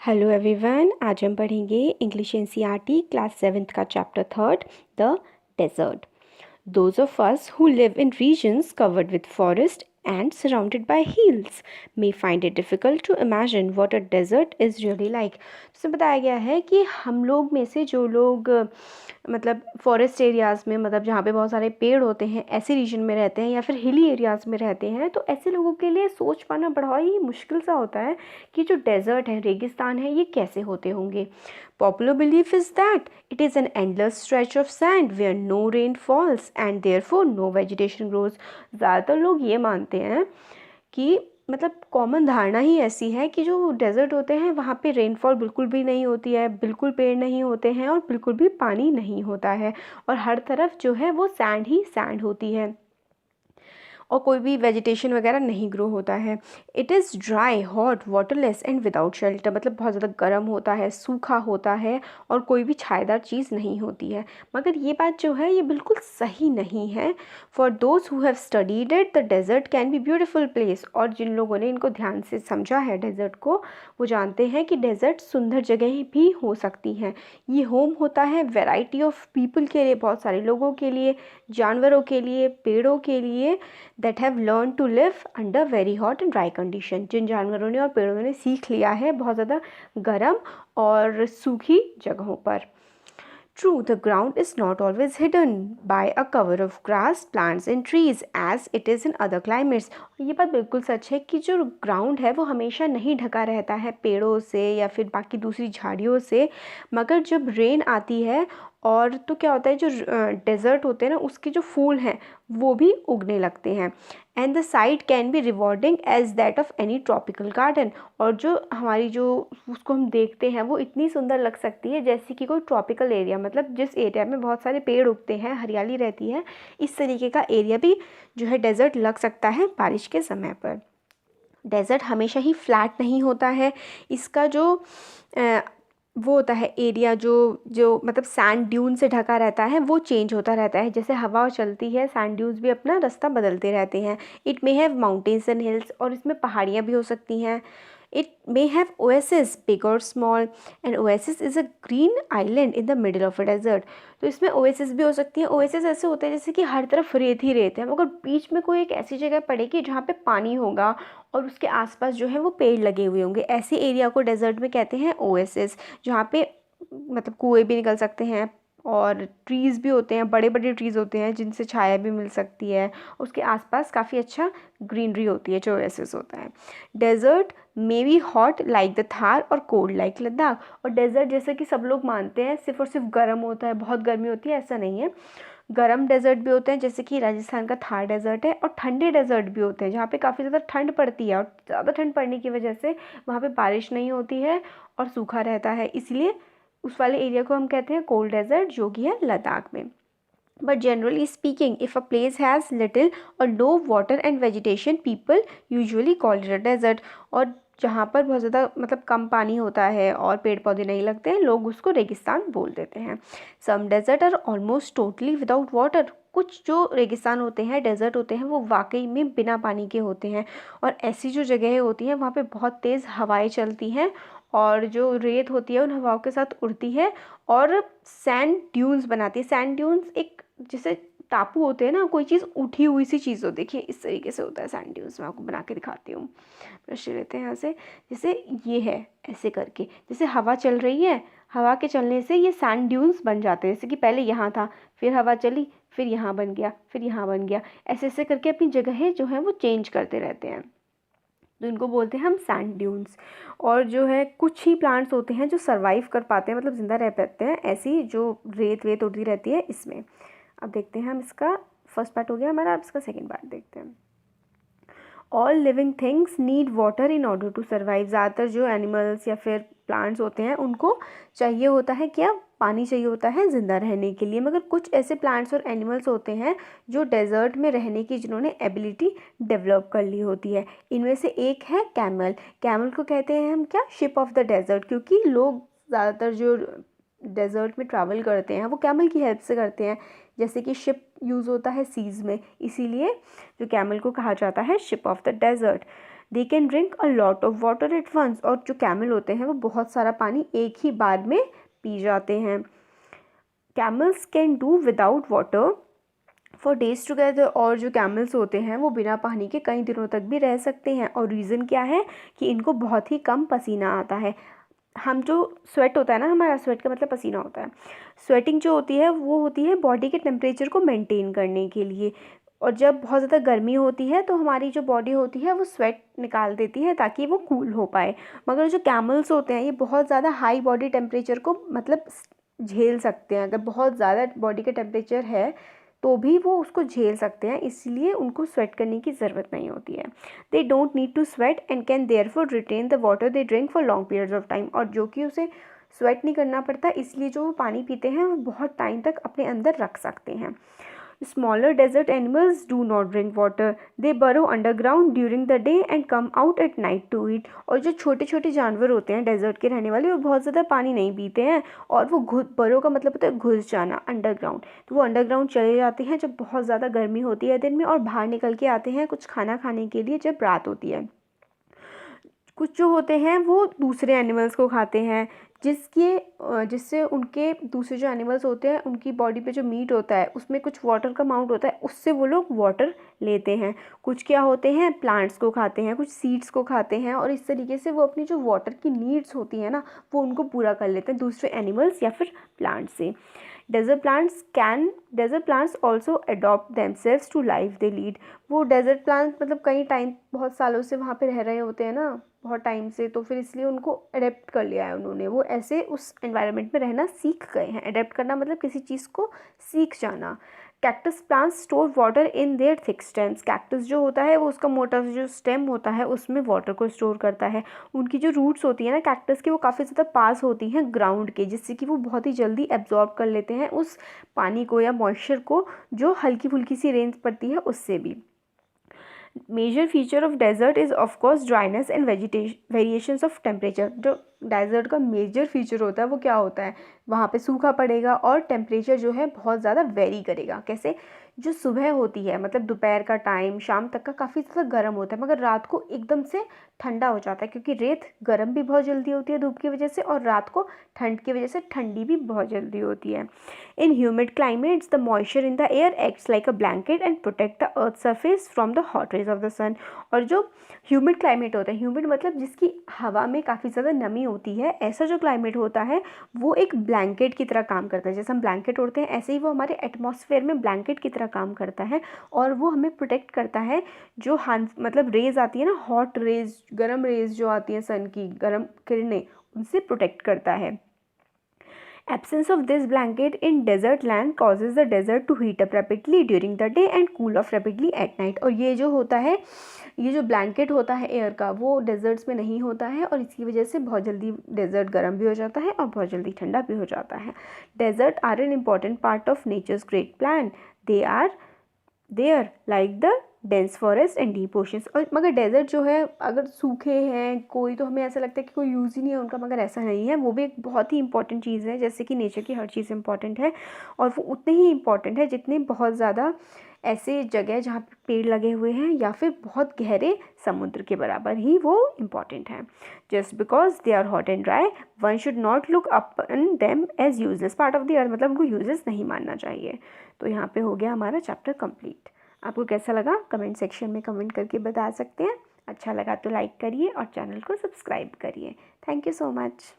Hello everyone, आज हम पढ़ेंगे इंग्लिश एनसीईआरटी क्लास 7th का chapter 3, the desert. Those of us who live in regions covered with forest and surrounded by hills may find it difficult to imagine what a desert is really like. तो बताया गया है कि हम लोग में से जो लोग मतलब फॉरेस्ट एरियाज़ में, मतलब जहाँ पे बहुत सारे पेड़ होते हैं, ऐसे रीजन में रहते हैं या फिर हिली एरियाज़ में रहते हैं, तो ऐसे लोगों के लिए सोच पाना बड़ा ही मुश्किल सा होता है कि जो डेजर्ट है, रेगिस्तान है, ये कैसे होते होंगे. Popular belief is that it is an endless stretch of sand where no rain falls and therefore no vegetation grows. ज़्यादातर लोग ये मानते हैं कि मतलब कॉमन धारणा ही ऐसी है कि जो डेजर्ट होते हैं वहाँ पे रेनफॉल बिल्कुल भी नहीं होती है, बिल्कुल पेड़ नहीं होते हैं और बिल्कुल भी पानी नहीं होता है और हर तरफ जो है वो सैंड ही सैंड होती है और कोई भी वेजिटेशन वगैरह नहीं ग्रो होता है. It is dry, hot, waterless and without shelter. मतलब बहुत ज़्यादा गर्म होता है, सूखा होता है और कोई भी छायेदार चीज़ नहीं होती है. मगर ये बात जो है ये बिल्कुल सही नहीं है. For those who have studied it, the desert can be beautiful place. और जिन लोगों ने इनको ध्यान से समझा है डेजर्ट को, वो जानते हैं कि डेजर्ट सुंदर जगह भी हो सकती हैं. ये होम होता है वेराइटी ऑफ पीपल के लिए, बहुत सारे लोगों के लिए, जानवरों के लिए, पेड़ों के लिए, that have learned to live under very hot and dry condition. जिन जानवरों ने और पेड़ों ने सीख लिया है बहुत ज़्यादा गर्म और सूखी जगहों पर. True, the ground is not always hidden by a cover of grass, plants and trees as it is in other climates. ये बात बिल्कुल सच है कि जो ग्राउंड है वो हमेशा नहीं ढका रहता है पेड़ों से या फिर बाकी दूसरी झाड़ियों से, मगर जब रेन आती है और तो क्या होता है, जो डेजर्ट होते हैं ना, उसके जो फूल हैं वो भी उगने लगते हैं. And the sight can be rewarding as that of any tropical garden. और जो हमारी जो उसको हम देखते हैं वो इतनी सुंदर लग सकती है जैसे कि कोई ट्रॉपिकल एरिया, मतलब जिस एरिया में बहुत सारे पेड़ उगते हैं, हरियाली रहती है, इस तरीके का एरिया भी जो है डेजर्ट लग सकता है बारिश के समय पर. डेजर्ट हमेशा ही फ्लैट नहीं होता है. इसका जो वो होता है एरिया जो जो मतलब सैंड ड्यून से ढका रहता है वो चेंज होता रहता है. जैसे हवा चलती है, सैंड ड्यून्स भी अपना रास्ता बदलते रहते हैं. It may have mountains and hills. और इसमें पहाड़ियाँ भी हो सकती हैं. It may have oasis, big or small, and oasis is a green island in the middle of a desert. तो इसमें oasis भी हो सकती है. oasis ऐसे होते हैं जैसे कि हर तरफ रेत ही रेत है, मगर बीच में कोई एक ऐसी जगह पड़ेगी जहाँ पे पानी होगा और उसके आसपास जो है वो पेड़ लगे हुए होंगे. ऐसे एरिया को डेजर्ट में कहते हैं oasis, जहाँ पे मतलब कुएँ भी निकल सकते हैं और ट्रीज़ भी होते हैं, बड़े बड़े ट्रीज़ होते हैं जिनसे छाया भी मिल सकती है. उसके आसपास काफ़ी अच्छा ग्रीनरी होती है जो ओएसिस होता है. Desert may be hot like the Thar और कोल्ड लाइक लद्दाख. और डेजर्ट जैसे कि सब लोग मानते हैं सिर्फ और सिर्फ गर्म होता है, बहुत गर्मी होती है, ऐसा नहीं है. गर्म डेजर्ट भी होते हैं जैसे कि राजस्थान का थार डेजर्ट है, और ठंडे डेजर्ट भी होते हैं जहाँ पे काफ़ी ज़्यादा ठंड पड़ती है और ज़्यादा ठंड पड़ने की वजह से वहाँ पे बारिश नहीं होती है और सूखा रहता है. इसलिए उस वाले एरिया को हम कहते हैं कोल्ड डेजर्ट, जो कि है लद्दाख में. But generally speaking, if a place has little or no water and vegetation, people usually call it a desert. और जहाँ पर बहुत ज़्यादा मतलब कम पानी होता है और पेड़ पौधे नहीं लगते हैं, लोग उसको रेगिस्तान बोल देते हैं. Some desert are almost totally without water. कुछ जो रेगिस्तान होते हैं, डेजर्ट होते हैं, वो वाकई में बिना पानी के होते हैं. और ऐसी जो जगहें होती हैं वहाँ पे बहुत तेज़ हवाएं चलती हैं और जो रेत होती है उन हवाओं के साथ उड़ती है और सैंड ड्यून्स बनाती है. सैंड ड्यून्स एक जैसे टापू होते हैं ना, कोई चीज़ उठी हुई सी चीज़ हो, देखिए इस तरीके से होता है सैंड ड्यून्स. मैं आपको बना के दिखाती हूँ. ब्रश लेते हैं यहाँ से, जैसे ये है, ऐसे करके जैसे हवा चल रही है, हवा के चलने से ये सैंड ड्यून्स बन जाते हैं. जैसे कि पहले यहाँ था, फिर हवा चली, फिर यहाँ बन गया, फिर यहाँ बन गया. ऐसे ऐसे करके अपनी जगहें जो है वो चेंज करते रहते हैं, तो इनको बोलते हैं हम सैंड ड्यून्स. और जो है कुछ ही प्लांट्स होते हैं जो सरवाइव कर पाते हैं, मतलब ज़िंदा रह पाते हैं ऐसी जो रेत वेत उड़ती रहती है इसमें. अब देखते हैं हम, इसका फर्स्ट पार्ट हो गया हमारा, अब इसका सेकंड पार्ट देखते हैं. All living things need water in order to survive. ज़्यादातर जो एनिमल्स या फिर प्लांट्स होते हैं उनको चाहिए होता है क्या, पानी चाहिए होता है ज़िंदा रहने के लिए. मगर कुछ ऐसे प्लांट्स और एनिमल्स होते हैं जो डेजर्ट में रहने की जिन्होंने एबिलिटी डेवलप कर ली होती है. इनमें से एक है कैमल. कैमल को कहते हैं हम क्या, शिप ऑफ द डेजर्ट, क्योंकि लोग ज़्यादातर जो डेजर्ट में ट्रैवल करते हैं वो कैमल की हेल्प से करते हैं. जैसे कि शिप यूज़ होता है सीज़ में, इसीलिए जो कैमल को कहा जाता है ship of the desert. They can drink a lot of water at once, और जो कैमल होते हैं वो बहुत सारा पानी एक ही बार में पी जाते हैं। Camels can do without water for days together, और जो कैमल्स होते हैं वो बिना पानी के कई दिनों तक भी रह सकते हैं। और रीज़न क्या है कि इनको बहुत ही कम पसीना आता है। हम जो स्वेट होता है ना, हमारा स्वेट का मतलब पसीना होता है। स्वेटिंग जो होती है वो होती है बॉडी के टेम्परेचर को मेंटेन करने के लिए, और जब बहुत ज़्यादा गर्मी होती है तो हमारी जो बॉडी होती है वो स्वेट निकाल देती है ताकि वो कूल हो पाए। मगर जो कैमल्स होते हैं ये बहुत ज़्यादा हाई बॉडी टेम्परेचर को मतलब झेल सकते हैं। अगर बहुत ज़्यादा बॉडी का टेम्परेचर है तो भी वो उसको झेल सकते हैं, इसलिए उनको स्वेट करने की ज़रूरत नहीं होती है। They don't need to sweat and can therefore retain the water they drink for long periods of time, और जो कि उसे स्वेट नहीं करना पड़ता, इसलिए जो वो पानी पीते हैं वो बहुत टाइम तक अपने अंदर रख सकते हैं। Smaller desert animals do not drink water. They burrow underground during the day and come out at night to eat. और जो छोटे छोटे जानवर होते हैं डेजर्ट के रहने वाले, वो बहुत ज़्यादा पानी नहीं पीते हैं, और वो बरो का मतलब होता है घुस जाना, अंडरग्राउंड। तो वो अंडरग्राउंड चले जाते हैं जब बहुत ज़्यादा गर्मी होती है दिन में, और बाहर निकल के आते हैं कुछ खाना खाने के लिए जब रात होती है। कुछ जो होते हैं वो दूसरे एनिमल्स को खाते हैं, जिससे उनके दूसरे जो एनिमल्स होते हैं उनकी बॉडी पे जो मीट होता है उसमें कुछ वाटर का अमाउंट होता है, उससे वो लोग वाटर लेते हैं। कुछ क्या होते हैं प्लांट्स को खाते हैं, कुछ सीड्स को खाते हैं, और इस तरीके से वो अपनी जो वाटर की नीड्स होती है ना वो उनको पूरा कर लेते हैं दूसरे एनिमल्स या फिर प्लांट्स से। Desert plants also adapt themselves to life they lead. वो डेजर्ट प्लांट्स मतलब कई टाइम बहुत सालों से वहाँ पे रह रहे होते हैं ना, बहुत टाइम से, तो फिर इसलिए उनको अडेप्ट कर लिया है उन्होंने, वो ऐसे उस एनवायरनमेंट में रहना सीख गए हैं। अडेप्ट करना मतलब किसी चीज़ को सीख जाना। Cactus plants store water in their thick stems. Cactus जो होता है वो उसका मोटा सा जो स्टेम होता है उसमें वाटर को स्टोर करता है। उनकी जो रूट्स होती है ना कैक्टस की, वो काफ़ी ज़्यादा पास होती हैं ग्राउंड के, जिससे कि वो बहुत ही जल्दी एब्जॉर्ब कर लेते हैं उस पानी को या मॉइस्चर को, जो हल्की फुल्की सी रेंज पड़ती है उससे भी। Major feature of desert is of course dryness and variations of temperature. जो डेजर्ट का मेजर फीचर होता है वो क्या होता है, वहाँ पे सूखा पड़ेगा और टेम्परेचर जो है बहुत ज़्यादा वेरी करेगा। कैसे, जो सुबह होती है मतलब दोपहर का टाइम शाम तक का काफ़ी ज़्यादा गर्म होता है, मगर रात को एकदम से ठंडा हो जाता है, क्योंकि रेत गर्म भी बहुत जल्दी होती है धूप की वजह से, और रात को ठंड की वजह से ठंडी भी बहुत जल्दी होती है। In humid climates the moisture in the air acts like a blanket and protect the earth surface from the hot rays of the sun. और जो ह्यूमिड क्लाइमेट होता है, ह्यूमिड मतलब जिसकी हवा में काफ़ी ज़्यादा नमी होती है, ऐसा जो क्लाइमेट होता है वो एक ब्लैंकेट की तरह काम करता है। जैसे हम ब्लैंकेट ओढ़ते हैं ऐसे ही वो हमारे एटमॉस्फेयर में ब्लैंकेट की तरह काम करता है, और वो हमें प्रोटेक्ट करता है। जो मतलब रेज आती है ना, हॉट रेज, गर्म रेज जो आती हैं सन की, गर्म किरणें, उनसे प्रोटेक्ट करता है। Absence of this blanket in desert land causes the desert to heat up rapidly during the day and cool off rapidly at night। और ये जो होता है, ये जो ब्लैंकेट होता है एयर का, वो डेजर्ट्स में नहीं होता है, और इसकी वजह से बहुत जल्दी डेजर्ट गर्म भी हो जाता है और बहुत जल्दी ठंडा भी हो जाता है। Desert are an important part of nature's great plan. They are there like the dense forest and deep oceans. और मगर डेजर्ट जो है अगर सूखे हैं कोई, तो हमें ऐसा लगता है कि कोई यूज़ ही नहीं है उनका, मगर ऐसा नहीं है। वो भी एक बहुत ही इंपॉर्टेंट चीज़ है, जैसे कि नेचर की हर चीज़ इंपॉर्टेंट है, और वो उतने ही इंपॉर्टेंट है जितने बहुत ज़्यादा ऐसे जगह जहाँ पे पेड़ लगे हुए हैं या फिर बहुत गहरे समुद्र के बराबर ही वो इम्पॉर्टेंट है। Just because they are hot and dry one should not look upon them as useless part of the earth. मतलब उनको यूजलेस नहीं मानना चाहिए। तो यहाँ पे हो गया हमारा चैप्टर कंप्लीट। आपको कैसा लगा कमेंट सेक्शन में कमेंट करके बता सकते हैं। अच्छा लगा तो लाइक करिए और चैनल को सब्सक्राइब करिए। Thank you so much.